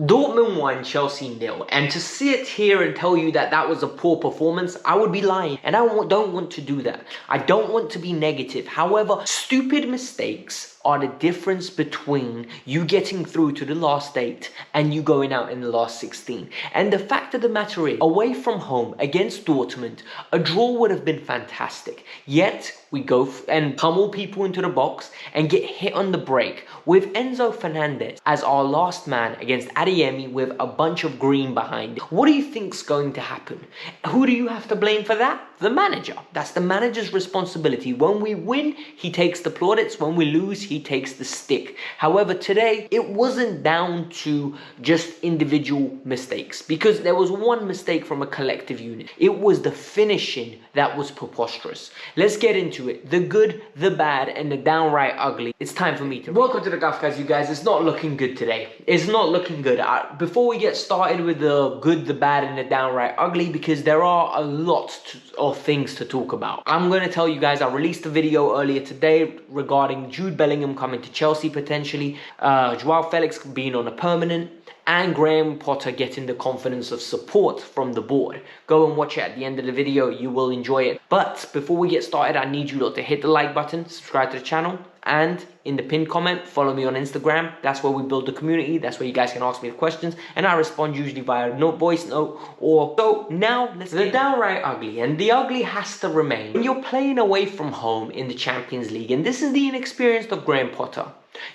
Dortmund won, Chelsea nil, and to sit here and tell you that that was a poor performance, I would be lying, and I don't want to do that. I don't want to be negative. However, stupid mistakes are the difference between you getting through to the last 8 and you going out in the last 16. And the fact of the matter is, away from home against Dortmund, a draw would have been fantastic. Yet, we go and pummel people into the box and get hit on the break with Enzo Fernandez as our last man against Adeyemi with a bunch of green behind it. What do you think's going to happen? Who do you have to blame for that? The manager. That's the manager's responsibility. When we win, he takes the plaudits. When we lose, he takes the stick. However, today, it wasn't down to just individual mistakes, because there was one mistake from a collective unit. It was the finishing that was preposterous. Let's get into it. The good, the bad, and the downright ugly. It's time for me to... Welcome to the Kavkas View, guys. It's not looking good today. It's not looking good. Before we get started with the good, the bad, and the downright ugly, because there are a lot of things to talk about. I'm going to tell you guys, I released a video earlier today regarding Jude Bellingham coming to Chelsea potentially, Joao Felix being on a permanent, and Graham Potter getting the confidence of support from the board. Go and watch it at the end of the video. You will enjoy it. But before we get started, I need you lot to hit the like button, subscribe to the channel, and in the pinned comment, follow me on Instagram. That's where we build the community. That's where you guys can ask me the questions, and I respond usually via voice note or... So now let's get the downright ugly, and the ugly has to remain. When you're playing away from home in the Champions League, and this is the inexperience of Graham Potter,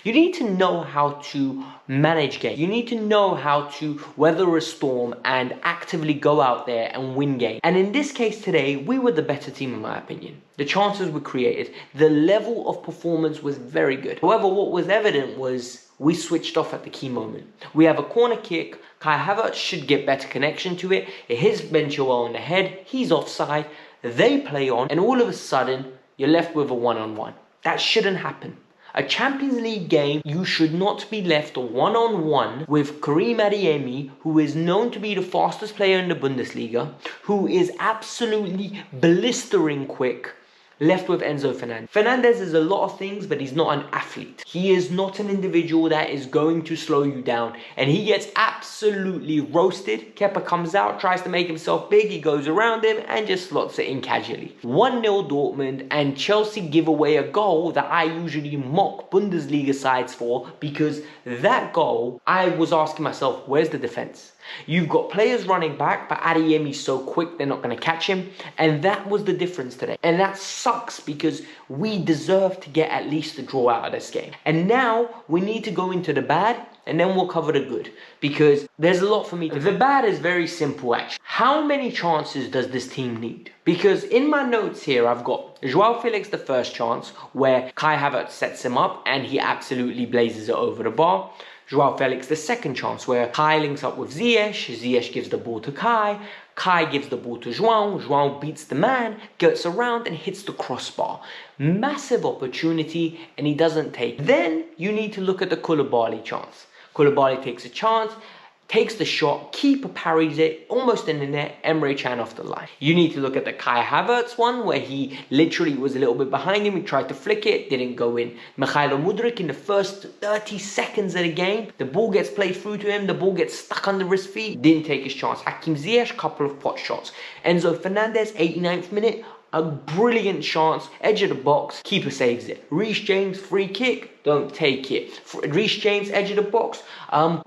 you need to know how to manage games. You need to know how to weather a storm and actively go out there and win games. And in this case today, we were the better team in my opinion. The chances were created. The level of performance was very good. However, what was evident was we switched off at the key moment. We have a corner kick. Kai Havertz should get better connection to it. It hits Ben Joao in the head. He's offside. They play on, and all of a sudden, you're left with a one-on-one. That shouldn't happen. A Champions League game, you should not be left one-on-one with Karim Adeyemi, who is known to be the fastest player in the Bundesliga, who is absolutely blistering quick, left with Enzo Fernandez. Fernandez is a lot of things, but he's not an athlete. He is not an individual that is going to slow you down. And he gets absolutely roasted. Kepa comes out, tries to make himself big. He goes around him and just slots it in casually. 1-0 Dortmund, and Chelsea give away a goal that I usually mock Bundesliga sides for, because that goal, I was asking myself, where's the defense? You've got players running back, but Adeyemi's so quick, they're not going to catch him. And that was the difference today. And that sucks, because we deserve to get at least a draw out of this game. And now we need to go into the bad, and then we'll cover the good, because there's a lot for me to... The bad is very simple, actually. How many chances does this team need? Because in my notes here, I've got Joao Felix the first chance, where Kai Havertz sets him up, and he absolutely blazes it over the bar. Joao Felix the second chance, where Kai links up with Ziyech. Ziyech gives the ball to Kai. Kai gives the ball to Joao. Joao beats the man, gets around and hits the crossbar. Massive opportunity, and he doesn't take. Then you need to look at the Koulibaly chance. Koulibaly takes a chance, takes the shot, keeper parries it, almost in the net, Emre Can off the line. You need to look at the Kai Havertz one, where he literally was a little bit behind him, he tried to flick it, didn't go in. Mikhailo Mudryk in the first 30 seconds of the game, the ball gets played through to him, the ball gets stuck under his feet, didn't take his chance. Hakim Ziyech, couple of pot shots. Enzo Fernandez, 89th minute, a brilliant chance, edge of the box, keeper saves it. Reece James, free kick, don't take it. Reece James, edge of the box, Hakim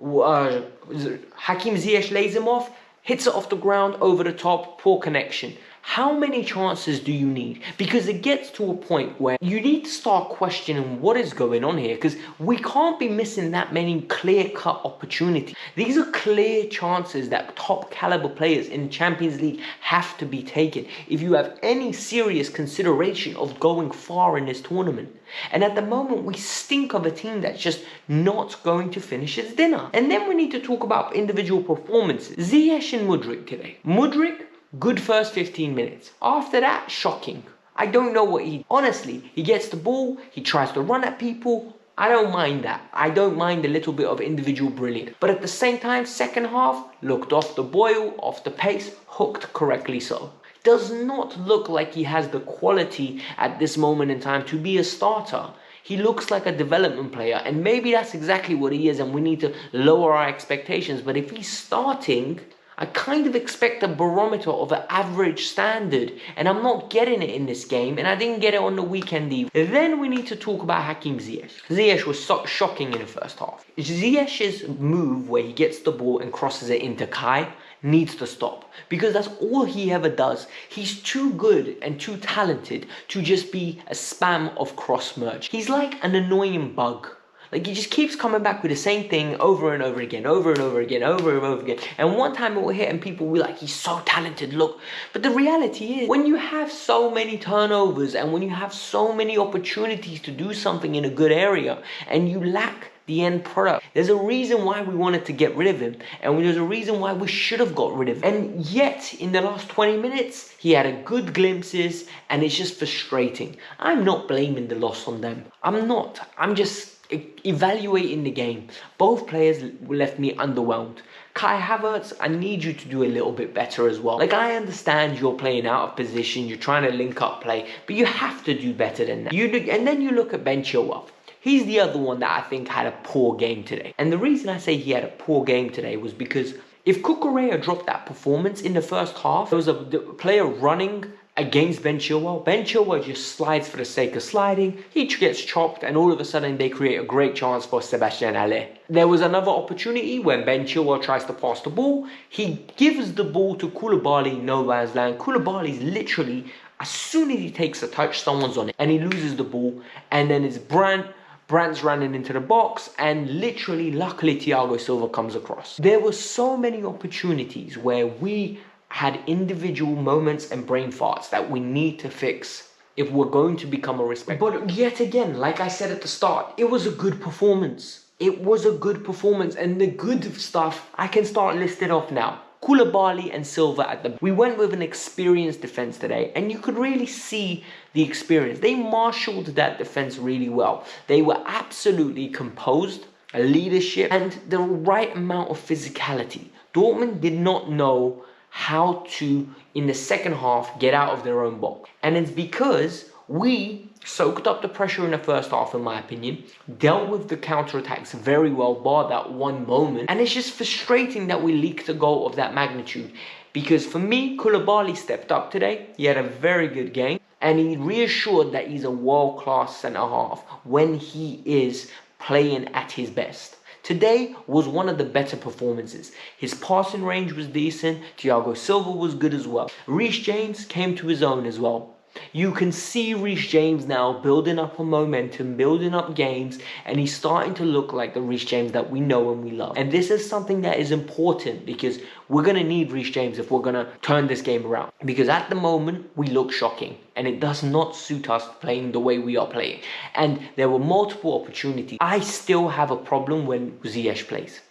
Ziyech lays him off, hits it off the ground, over the top, poor connection. How many chances do you need? Because it gets to a point where you need to start questioning what is going on here, because we can't be missing that many clear-cut opportunities. These are clear chances that top caliber players in the Champions League have to be taken if you have any serious consideration of going far in this tournament. And at the moment, we stink of a team that's just not going to finish its dinner. And then we need to talk about individual performances. Ziyech and Mudryk today. Mudryk, good first 15 minutes. After that, shocking. I don't know what honestly, he gets the ball, he tries to run at people. I don't mind that. I don't mind a little bit of individual brilliance. But at the same time, second half, looked off the boil, off the pace, hooked correctly so. Does not look like he has the quality at this moment in time to be a starter. He looks like a development player, and maybe that's exactly what he is, and we need to lower our expectations. But if he's starting, I kind of expect a barometer of an average standard, and I'm not getting it in this game, and I didn't get it on the weekend either. Then we need to talk about Hakim Ziyech. Ziyech was so shocking in the first half. Ziyech's move where he gets the ball and crosses it into Kai needs to stop, because that's all he ever does. He's too good and too talented to just be a spam of cross merge. He's like an annoying bug. Like, he just keeps coming back with the same thing over and over again, over and over again, over and over again. And one time it will hit and people will be like, he's so talented, look. But the reality is, when you have so many turnovers and when you have so many opportunities to do something in a good area and you lack the end product, there's a reason why we wanted to get rid of him, and there's a reason why we should have got rid of him. And yet, in the last 20 minutes, he had a good glimpses, and it's just frustrating. I'm not blaming the loss on them. I'm not. I'm just evaluating the game. Both players left me underwhelmed. Kai Havertz, I need you to do a little bit better as well. Like, I understand you're playing out of position, you're trying to link up play, but you have to do better than that. And then you look at Ben Chilwell. He's the other one that I think had a poor game today. And the reason I say he had a poor game today was because if Cucurella dropped that performance in the first half, there was a player running against Ben Chilwell. Ben Chilwell just slides for the sake of sliding. He gets chopped, and all of a sudden they create a great chance for Sebastian Haller. There was another opportunity when Ben Chilwell tries to pass the ball. He gives the ball to Koulibaly, no man's land. Koulibaly's literally, as soon as he takes a touch, someone's on it, and he loses the ball, and then it's Brandt's running into the box, and literally, luckily, Thiago Silva comes across. There were so many opportunities where we had individual moments and brain farts that we need to fix if we're going to become a respectable. But yet again, like I said at the start, it was a good performance. It was a good performance, and the good stuff, I can start listing off now. Koulibaly and Silva we went with an experienced defense today, and you could really see the experience. They marshaled that defense really well. They were absolutely composed, a leadership, and the right amount of physicality. Dortmund did not know how to, in the second half, get out of their own box. And it's because we soaked up the pressure in the first half, in my opinion, dealt with the counterattacks very well, bar that one moment. And it's just frustrating that we leaked a goal of that magnitude. Because for me, Koulibaly stepped up today. He had a very good game. And he reassured that he's a world-class centre-half when he is playing at his best. Today was one of the better performances. His passing range was decent. Thiago Silva was good as well. Reece James came to his own as well. You can see Reece James now building up a momentum, building up games, and he's starting to look like the Reece James that we know and we love. And this is something that is important, because we're going to need Reece James if we're going to turn this game around. Because at the moment, we look shocking, and it does not suit us playing the way we are playing. And there were multiple opportunities. I still have a problem when Ziyech plays,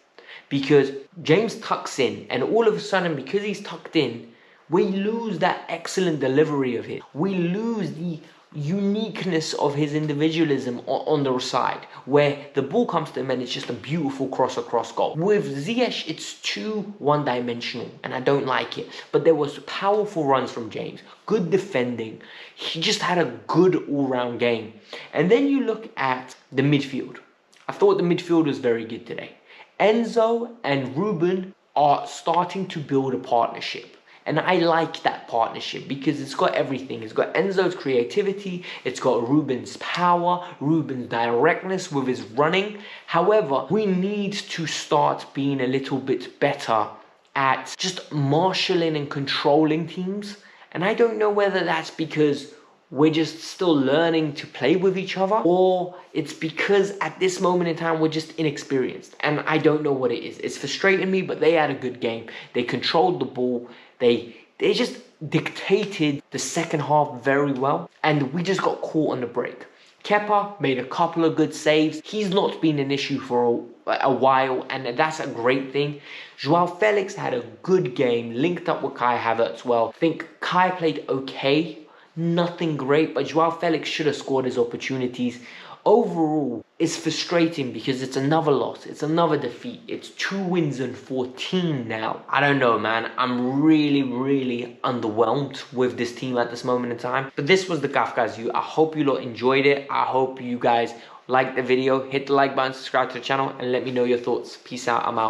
because James tucks in, and all of a sudden, because he's tucked in, we lose that excellent delivery of his. We lose the uniqueness of his individualism on the side, where the ball comes to him and it's just a beautiful cross across goal. With Ziyech, it's too one-dimensional, and I don't like it. But there was powerful runs from James, good defending. He just had a good all-round game. And then you look at the midfield. I thought the midfield was very good today. Enzo and Ruben are starting to build a partnership. And I like that partnership because it's got everything. It's got Enzo's creativity. It's got Ruben's power, Ruben's directness with his running. However, we need to start being a little bit better at just marshalling and controlling teams. And I don't know whether that's because we're just still learning to play with each other, or it's because at this moment in time we're just inexperienced. And I don't know what it is. It's frustrating me, but they had a good game. They controlled the ball. They just dictated the second half very well, and we just got caught on the break. Kepa made a couple of good saves. He's not been an issue for a while, and that's a great thing. Joao Felix had a good game, linked up with Kai Havertz well. I think Kai played okay, nothing great, but Joao Felix should have scored his opportunities. overall, it's frustrating because it's another loss. It's another defeat. It's 2 wins and 14 now. I don't know, man. I'm really underwhelmed with this team at this moment in time. But this was the Kavkas View. I hope you lot enjoyed it. I hope you guys liked the video. Hit the like button, subscribe to the channel, and let me know your thoughts. Peace out. I'm out.